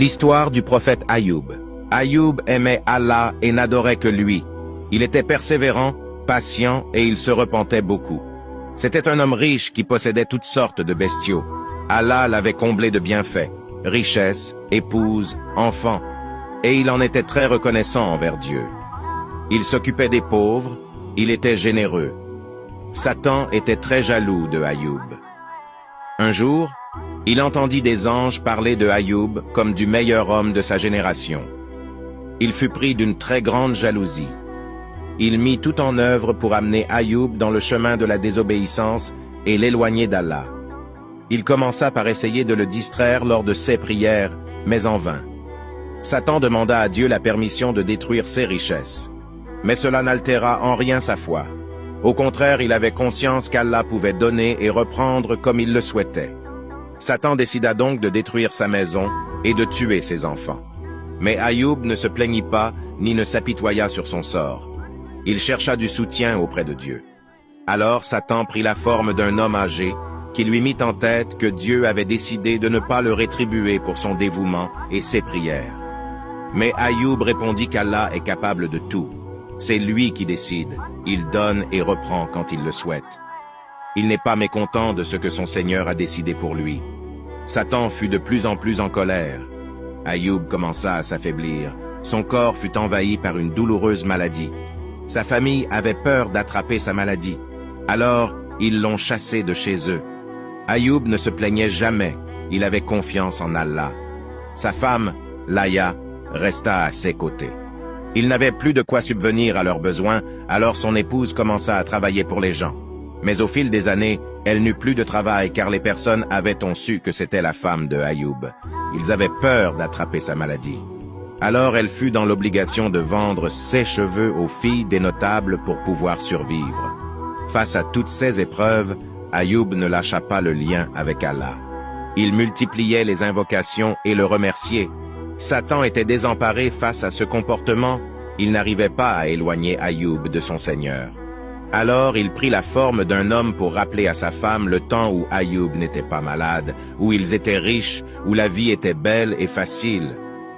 L'histoire du prophète Ayoub. Ayoub aimait Allah et n'adorait que lui. Il était persévérant, patient et il se repentait beaucoup. C'était un homme riche qui possédait toutes sortes de bestiaux. Allah l'avait comblé de bienfaits, richesses, épouses, enfants, et il en était très reconnaissant envers Dieu. Il s'occupait des pauvres, il était généreux. Satan était très jaloux de Ayoub. Un jour, il entendit des anges parler de Ayoub comme du meilleur homme de sa génération. Il fut pris d'une très grande jalousie. Il mit tout en œuvre pour amener Ayoub dans le chemin de la désobéissance et l'éloigner d'Allah. Il commença par essayer de le distraire lors de ses prières, mais en vain. Satan demanda à Dieu la permission de détruire ses richesses. Mais cela n'altéra en rien sa foi. Au contraire, il avait conscience qu'Allah pouvait donner et reprendre comme il le souhaitait. Satan décida donc de détruire sa maison et de tuer ses enfants. Mais Ayoub ne se plaignit pas ni ne s'apitoya sur son sort. Il chercha du soutien auprès de Dieu. Alors Satan prit la forme d'un homme âgé qui lui mit en tête que Dieu avait décidé de ne pas le rétribuer pour son dévouement et ses prières. Mais Ayoub répondit qu'Allah est capable de tout. C'est lui qui décide. Il donne et reprend quand il le souhaite. Il n'est pas mécontent de ce que son Seigneur a décidé pour lui. Satan fut de plus en plus en colère. Ayoub commença à s'affaiblir. Son corps fut envahi par une douloureuse maladie. Sa famille avait peur d'attraper sa maladie. Alors, ils l'ont chassé de chez eux. Ayoub ne se plaignait jamais. Il avait confiance en Allah. Sa femme, Laya, resta à ses côtés. Il n'avait plus de quoi subvenir à leurs besoins, alors son épouse commença à travailler pour les gens. Mais au fil des années, elle n'eut plus de travail car les personnes avaient su que c'était la femme de Ayoub. Ils avaient peur d'attraper sa maladie. Alors elle fut dans l'obligation de vendre ses cheveux aux filles des notables pour pouvoir survivre. Face à toutes ces épreuves, Ayoub ne lâcha pas le lien avec Allah. Il multipliait les invocations et le remerciait. Satan était désemparé face à ce comportement. Il n'arrivait pas à éloigner Ayoub de son Seigneur. Alors il prit la forme d'un homme pour rappeler à sa femme le temps où Ayoub n'était pas malade, où ils étaient riches, où la vie était belle et facile.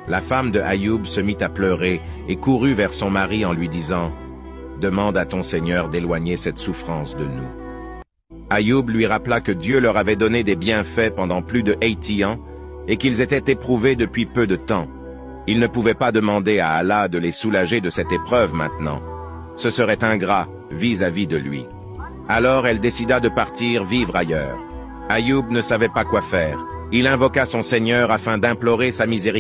La femme de Ayoub se mit à pleurer et courut vers son mari en lui disant « Demande à ton Seigneur d'éloigner cette souffrance de nous. » Ayoub lui rappela que Dieu leur avait donné des bienfaits pendant plus de 80 ans et qu'ils étaient éprouvés depuis peu de temps. Il ne pouvait pas demander à Allah de les soulager de cette épreuve maintenant. Ce serait ingrat vis-à-vis de lui. Alors elle décida de partir vivre ailleurs. Ayoub ne savait pas quoi faire. Il invoqua son Seigneur afin d'implorer sa miséricorde.